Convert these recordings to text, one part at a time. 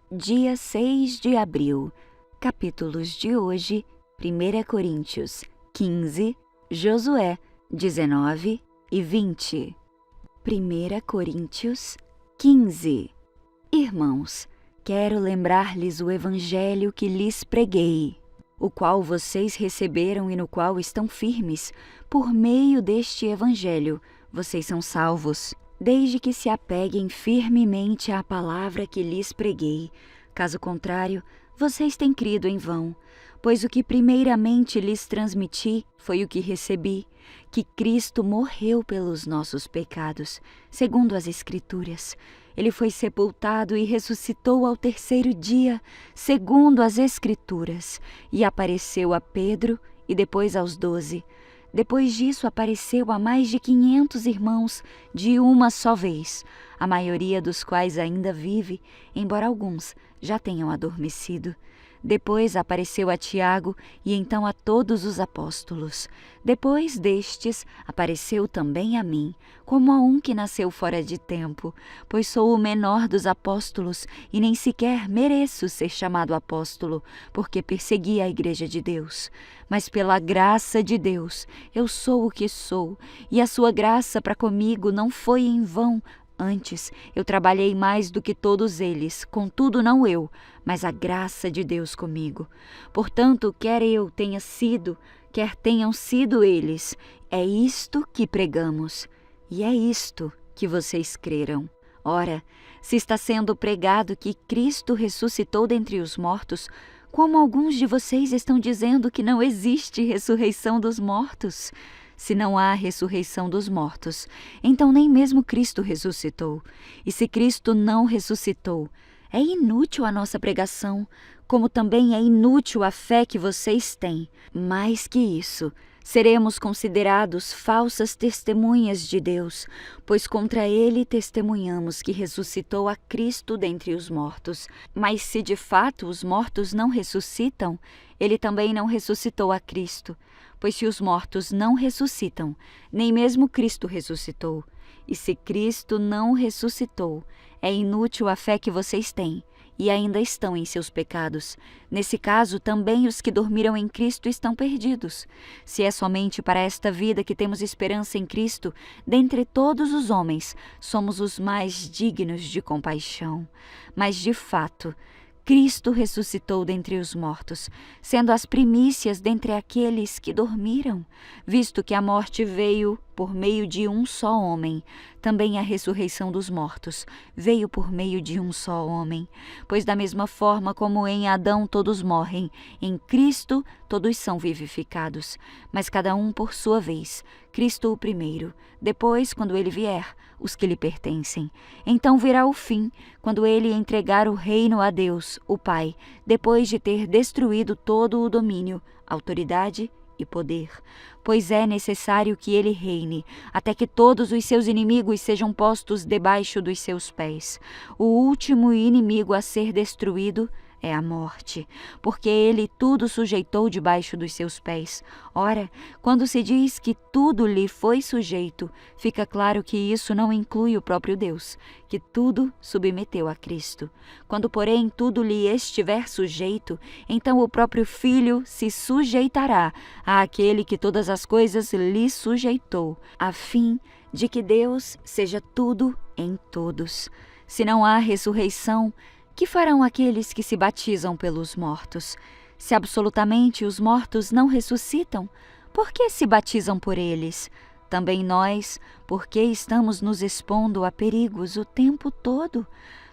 Dia 6 de abril. Capítulos de hoje: 1 Coríntios 15, Josué 19 e 20. 1 Coríntios 15. Irmãos, quero lembrar-lhes o evangelho que lhes preguei, o qual vocês receberam e no qual estão firmes. Por meio deste evangelho, vocês são salvos, desde que se apeguem firmemente à palavra que lhes preguei. Caso contrário, vocês têm crido em vão, pois o que primeiramente lhes transmiti foi o que recebi, que Cristo morreu pelos nossos pecados, segundo as Escrituras. Ele foi sepultado e ressuscitou ao terceiro dia, segundo as Escrituras, e apareceu a Pedro e depois aos 12. Depois disso apareceu a mais de 500 irmãos de uma só vez, a maioria dos quais ainda vive, embora alguns já tenham adormecido. Depois apareceu a Tiago e então a todos os apóstolos. Depois destes apareceu também a mim, como a um que nasceu fora de tempo, pois sou o menor dos apóstolos e nem sequer mereço ser chamado apóstolo, porque persegui a igreja de Deus. Mas pela graça de Deus eu sou o que sou, e a sua graça para comigo não foi em vão. Antes, eu trabalhei mais do que todos eles, contudo não eu, mas a graça de Deus comigo. Portanto, quer eu tenha sido, quer tenham sido eles, é isto que pregamos, e é isto que vocês creram. Ora, se está sendo pregado que Cristo ressuscitou dentre os mortos, como alguns de vocês estão dizendo que não existe ressurreição dos mortos? Se não há ressurreição dos mortos, então nem mesmo Cristo ressuscitou. E se Cristo não ressuscitou, é inútil a nossa pregação, como também é inútil a fé que vocês têm. Mais que isso, seremos considerados falsas testemunhas de Deus, pois contra ele testemunhamos que ressuscitou a Cristo dentre os mortos. Mas se de fato os mortos não ressuscitam, ele também não ressuscitou a Cristo. Pois se os mortos não ressuscitam, nem mesmo Cristo ressuscitou. E se Cristo não ressuscitou, é inútil a fé que vocês têm, e ainda estão em seus pecados. Nesse caso, também os que dormiram em Cristo estão perdidos. Se é somente para esta vida que temos esperança em Cristo, dentre todos os homens, somos os mais dignos de compaixão. Mas, de fato, Cristo ressuscitou dentre os mortos, sendo as primícias dentre aqueles que dormiram. Visto que a morte veio por meio de um só homem, também a ressurreição dos mortos veio por meio de um só homem. Pois da mesma forma como em Adão todos morrem, em Cristo todos são vivificados, mas cada um por sua vez. Cristo o primeiro, depois, quando ele vier, os que lhe pertencem. Então virá o fim, quando ele entregar o reino a Deus, o Pai, depois de ter destruído todo o domínio, autoridade e poder. Pois é necessário que ele reine, até que todos os seus inimigos sejam postos debaixo dos seus pés. O último inimigo a ser destruído é a morte, porque ele tudo sujeitou debaixo dos seus pés. Ora, quando se diz que tudo lhe foi sujeito, fica claro que isso não inclui o próprio Deus, que tudo submeteu a Cristo. Quando, porém, tudo lhe estiver sujeito, então o próprio Filho se sujeitará àquele que todas as coisas lhe sujeitou, a fim de que Deus seja tudo em todos. Se não há ressurreição, que farão aqueles que se batizam pelos mortos? Se absolutamente os mortos não ressuscitam, por que se batizam por eles? Também nós, porque estamos nos expondo a perigos o tempo todo?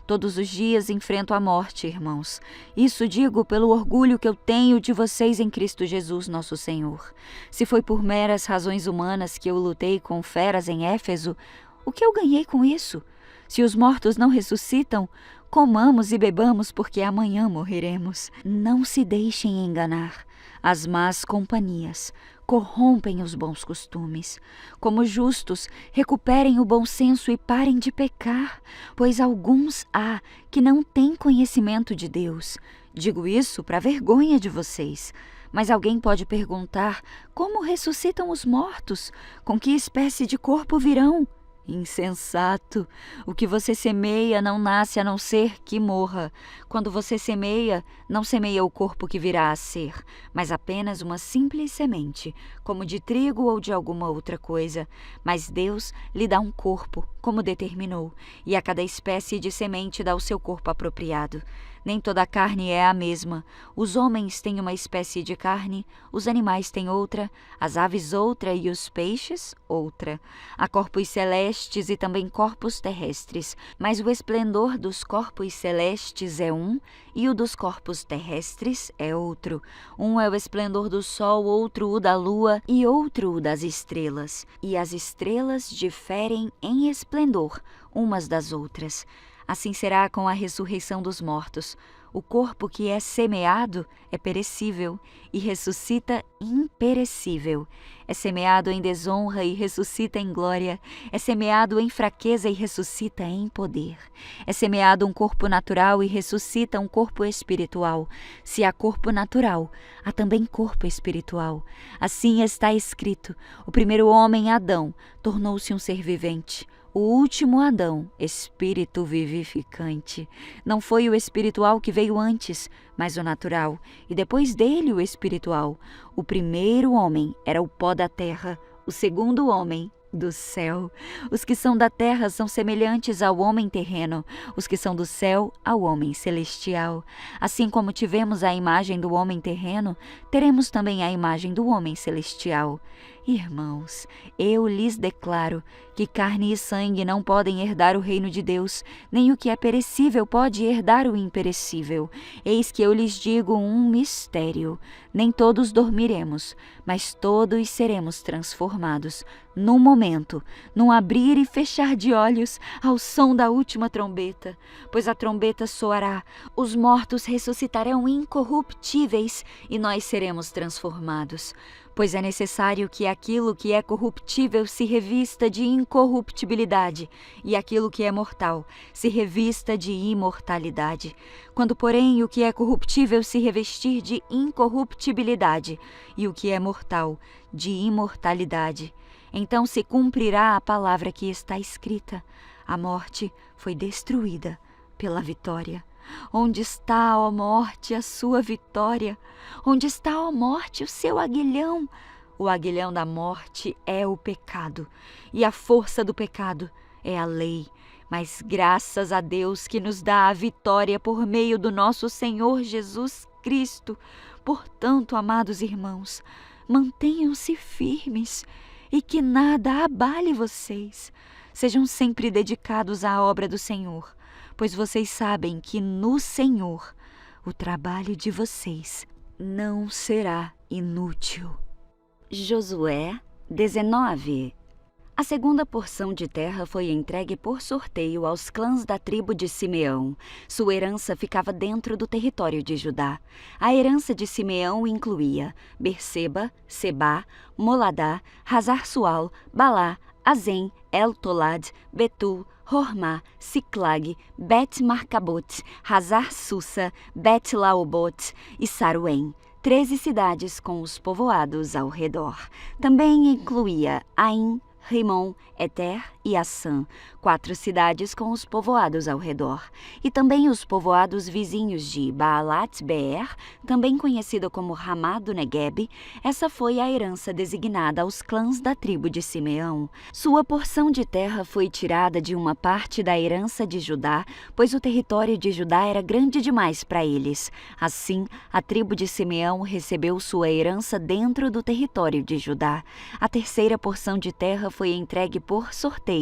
Todos os dias enfrento a morte, irmãos. Isso digo pelo orgulho que eu tenho de vocês em Cristo Jesus, nosso Senhor. Se foi por meras razões humanas que eu lutei com feras em Éfeso, o que eu ganhei com isso? Se os mortos não ressuscitam, comamos e bebamos, porque amanhã morreremos. Não se deixem enganar. As más companhias corrompem os bons costumes. Como justos, recuperem o bom senso e parem de pecar, pois alguns há que não têm conhecimento de Deus. Digo isso para vergonha de vocês. Mas alguém pode perguntar: como ressuscitam os mortos? Com que espécie de corpo virão? Insensato! O que você semeia não nasce a não ser que morra. Quando você semeia, não semeia o corpo que virá a ser, mas apenas uma simples semente, como de trigo ou de alguma outra coisa. Mas Deus lhe dá um corpo, como determinou, e a cada espécie de semente dá o seu corpo apropriado. Nem toda a carne é a mesma. Os homens têm uma espécie de carne, os animais têm outra, as aves outra e os peixes outra. Há corpos celestes e também corpos terrestres, mas o esplendor dos corpos celestes é um e o dos corpos terrestres é outro. Um é o esplendor do sol, outro o da lua e outro o das estrelas. E as estrelas diferem em esplendor umas das outras. Assim será com a ressurreição dos mortos. O corpo que é semeado é perecível e ressuscita imperecível. É semeado em desonra e ressuscita em glória. É semeado em fraqueza e ressuscita em poder. É semeado um corpo natural e ressuscita um corpo espiritual. Se há corpo natural, há também corpo espiritual. Assim está escrito: o primeiro homem, Adão, tornou-se um ser vivente. O último Adão, espírito vivificante. Não foi o espiritual que veio antes, mas o natural, e depois dele o espiritual. O primeiro homem era o pó da terra, o segundo homem do céu. Os que são da terra são semelhantes ao homem terreno, os que são do céu ao homem celestial. Assim como tivemos a imagem do homem terreno, teremos também a imagem do homem celestial. Irmãos, eu lhes declaro que carne e sangue não podem herdar o reino de Deus, nem o que é perecível pode herdar o imperecível. Eis que eu lhes digo um mistério: nem todos dormiremos, mas todos seremos transformados, num momento, num abrir e fechar de olhos, ao som da última trombeta. Pois a trombeta soará, os mortos ressuscitarão incorruptíveis e nós seremos transformados. Pois é necessário que aquilo que é corruptível se revista de incorruptibilidade, e aquilo que é mortal se revista de imortalidade. Quando, porém, o que é corruptível se revestir de incorruptibilidade, e o que é mortal de imortalidade, então se cumprirá a palavra que está escrita: a morte foi destruída pela vitória. Onde está, ó morte, a sua vitória? Onde está, ó morte, o seu aguilhão? O aguilhão da morte é o pecado, e a força do pecado é a lei. Mas graças a Deus que nos dá a vitória por meio do nosso Senhor Jesus Cristo. Portanto, amados irmãos, mantenham-se firmes e que nada abale vocês. Sejam sempre dedicados à obra do Senhor, pois vocês sabem que no Senhor o trabalho de vocês não será inútil. Josué 19. A segunda porção de terra foi entregue por sorteio aos clãs da tribo de Simeão. Sua herança ficava dentro do território de Judá. A herança de Simeão incluía Berseba, Sebá, Moladá, Hazar-Sual, Balá, Azem, El-Tolad, Betul, Hormá, Siclag, Bet-Marcabot, Hazar-Susa, Bet-Laobot e Saruém. 13 cidades com os povoados ao redor. Também incluía Aim, Rimon, Eter e Assã, 4 cidades com os povoados ao redor, e também os povoados vizinhos de Baalat-Beer, também conhecido como Ramá do Negueb. Essa foi a herança designada aos clãs da tribo de Simeão. Sua porção de terra foi tirada de uma parte da herança de Judá, pois o território de Judá era grande demais para eles. Assim, a tribo de Simeão recebeu sua herança dentro do território de Judá. A terceira porção de terra foi entregue por sorteio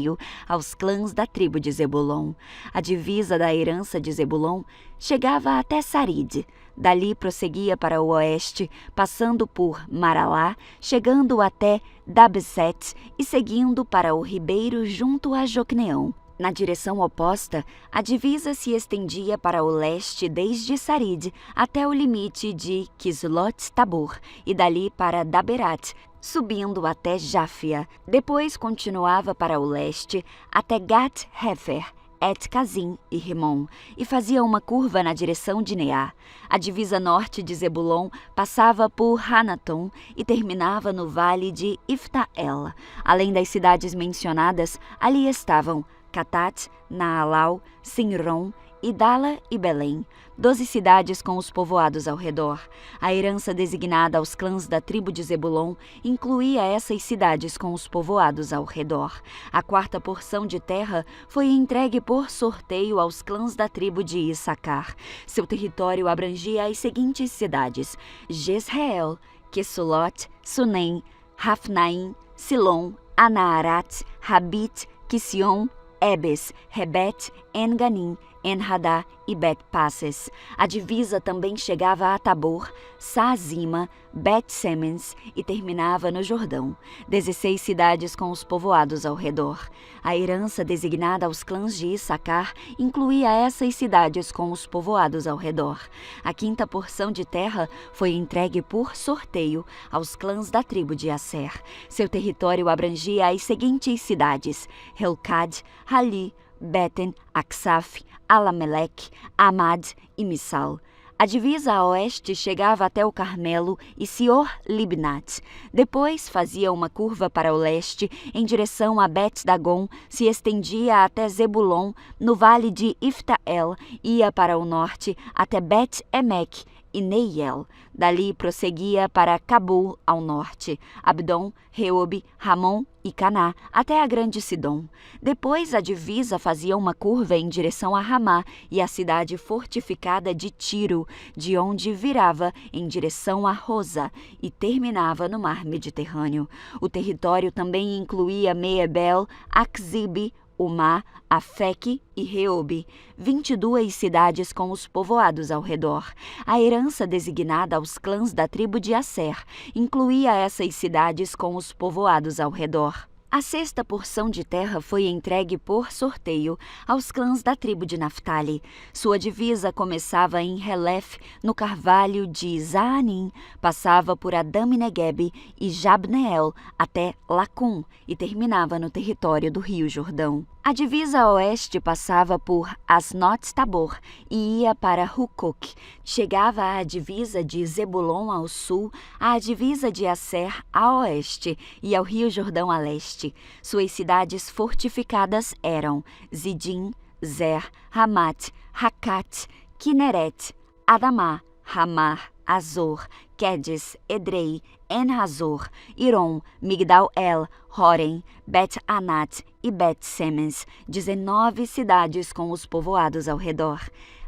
aos clãs da tribo de Zebulon. A divisa da herança de Zebulon chegava até Sarid. Dali prosseguia para o oeste, passando por Maralá, chegando até Dabset e seguindo para o ribeiro junto a Jocneão. Na direção oposta, a divisa se estendia para o leste desde Sarid até o limite de Quislot-Tabor e dali para Daberat, subindo até Jáfia. Depois continuava para o leste até Gat-Hefer, Et-Cazim e Rimon, e fazia uma curva na direção de Neá. A divisa norte de Zebulon passava por Hanaton e terminava no vale de Ifta-El. Além das cidades mencionadas, ali estavam Catat, Naalau, Sinron, Idala e Belém, 12 cidades com os povoados ao redor. A herança designada aos clãs da tribo de Zebulon incluía essas cidades com os povoados ao redor. A quarta porção de terra foi entregue por sorteio aos clãs da tribo de Issacar. Seu território abrangia as seguintes cidades: Jezreel, Quesulot, Sunem, Rafnaim, Silom, Anaarat, Rabit, Quision, Ebes, Rebet, En-Ganim, En-Hadá e Bet-Passes. A divisa também chegava a Tabor, Saazima, Bet-Semens e terminava no Jordão. 16 cidades com os povoados ao redor. A herança designada aos clãs de Issacar incluía essas cidades com os povoados ao redor. A quinta porção de terra foi entregue por sorteio aos clãs da tribo de Asser. Seu território abrangia as seguintes cidades: Helcad, Hali, Beten, Aksaf, Alamelec, Amad e Missal. A divisa a oeste chegava até o Carmelo e Sior-Libnat. Depois fazia uma curva para o leste, em direção a Bet-Dagon, se estendia até Zebulon, no vale de Ifta-El, ia para o norte até Bet-Emek e Neiel. Dali prosseguia para Cabul, ao norte, Abdon, Reobe, Ramon e Caná, até a grande Sidom. Depois a divisa fazia uma curva em direção a Ramá e a cidade fortificada de Tiro, de onde virava em direção a Rosa e terminava no mar Mediterrâneo. O território também incluía Meebel, Aksibe, Umá, Afeque e Reobe, 22 cidades com os povoados ao redor. A herança designada aos clãs da tribo de Asser incluía essas cidades com os povoados ao redor. A sexta porção de terra foi entregue por sorteio aos clãs da tribo de Naftali. Sua divisa começava em Helef, no carvalho de Zaanim, passava por Adami-Negueb e Jabneel até Lacum e terminava no território do rio Jordão. A divisa a oeste passava por Asnot-Tabor e ia para Hukok. Chegava à divisa de Zebulon ao sul, à divisa de Asser a oeste e ao rio Jordão a leste. Suas cidades fortificadas eram Zidim, Zer, Hamat, Hakat, Kineret, Adamá, Ramar, Azor, Quedes, Edrei, En-Hazor, Iron, Migdal-El, Horem, Bet-Anat e Bet-Semens, 19 cidades com os povoados ao redor.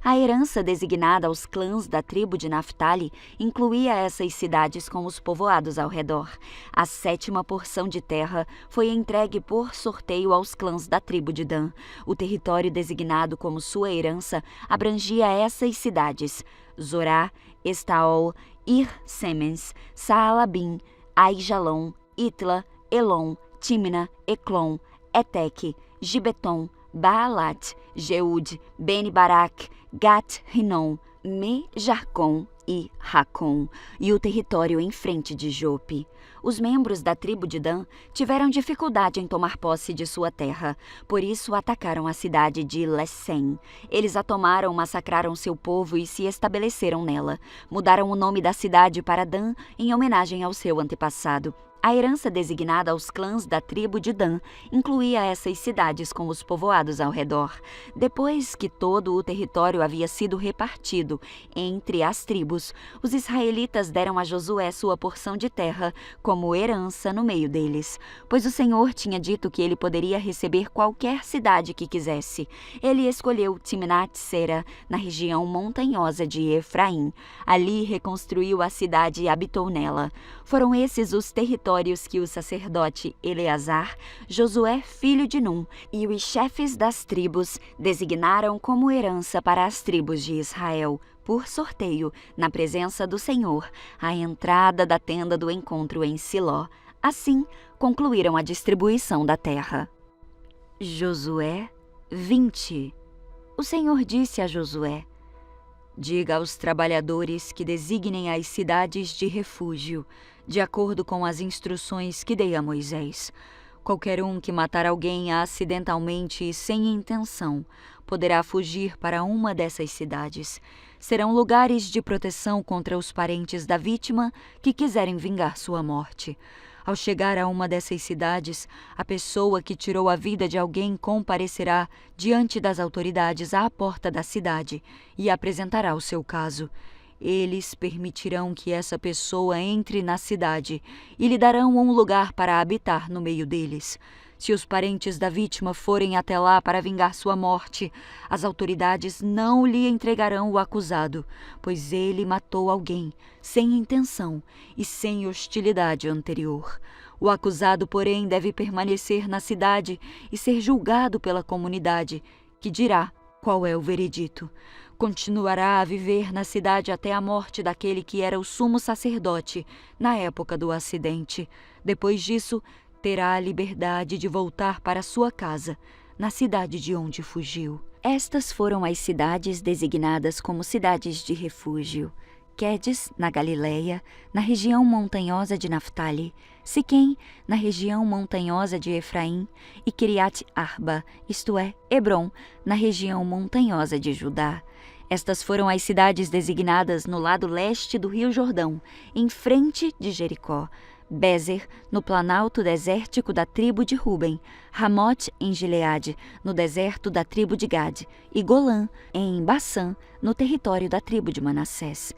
A herança designada aos clãs da tribo de Naftali incluía essas cidades com os povoados ao redor. A sétima porção de terra foi entregue por sorteio aos clãs da tribo de Dan. O território designado como sua herança abrangia essas cidades: Zorá, Estaol, Ir-Semens, Saalabim, Aijalon, Itla, Elon, Timna, Eclon, Eteque, Gibeton, Baalat, Jeúde, Beni-Barak, Gat-Rinon, Me-Jarcon e Racon, e o território em frente de Jope. Os membros da tribo de Dan tiveram dificuldade em tomar posse de sua terra, por isso atacaram a cidade de Lessem. Eles a tomaram, massacraram seu povo e se estabeleceram nela. Mudaram o nome da cidade para Dan em homenagem ao seu antepassado. A herança designada aos clãs da tribo de Dan incluía essas cidades com os povoados ao redor. Depois que todo o território havia sido repartido entre as tribos, os israelitas deram a Josué sua porção de terra como herança no meio deles, pois o Senhor tinha dito que ele poderia receber qualquer cidade que quisesse. Ele escolheu Timnat-Sera, na região montanhosa de Efraim. Ali reconstruiu a cidade e habitou nela. Foram esses os territórios que o sacerdote Eleazar, Josué filho de Num e os chefes das tribos designaram como herança para as tribos de Israel, por sorteio, na presença do Senhor, à entrada da tenda do encontro em Siló. Assim, concluíram a distribuição da terra. Josué 20. O Senhor disse a Josué: diga aos trabalhadores que designem as cidades de refúgio, de acordo com as instruções que dei a Moisés. Qualquer um que matar alguém acidentalmente e sem intenção poderá fugir para uma dessas cidades. Serão lugares de proteção contra os parentes da vítima que quiserem vingar sua morte. Ao chegar a uma dessas cidades, a pessoa que tirou a vida de alguém comparecerá diante das autoridades à porta da cidade e apresentará o seu caso. Eles permitirão que essa pessoa entre na cidade e lhe darão um lugar para habitar no meio deles. Se os parentes da vítima forem até lá para vingar sua morte, as autoridades não lhe entregarão o acusado, pois ele matou alguém sem intenção e sem hostilidade anterior. O acusado, porém, deve permanecer na cidade e ser julgado pela comunidade, que dirá qual é o veredito. Continuará a viver na cidade até a morte daquele que era o sumo sacerdote na época do acidente. Depois disso, terá a liberdade de voltar para sua casa, na cidade de onde fugiu. Estas foram as cidades designadas como cidades de refúgio: Quedes, na Galileia, na região montanhosa de Naftali; Siquém, na região montanhosa de Efraim; e Quiriat Arba, isto é, Hebrom, na região montanhosa de Judá. Estas foram as cidades designadas no lado leste do rio Jordão, em frente de Jericó: Bézer, no planalto desértico da tribo de Ruben; Ramote, em Gileade, no deserto da tribo de Gade; e Golã, em Bassã, no território da tribo de Manassés.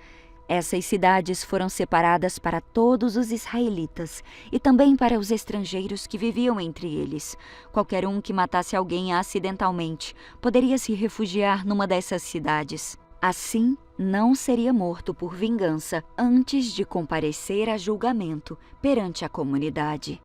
Essas cidades foram separadas para todos os israelitas e também para os estrangeiros que viviam entre eles. Qualquer um que matasse alguém acidentalmente poderia se refugiar numa dessas cidades. Assim, não seria morto por vingança antes de comparecer a julgamento perante a comunidade.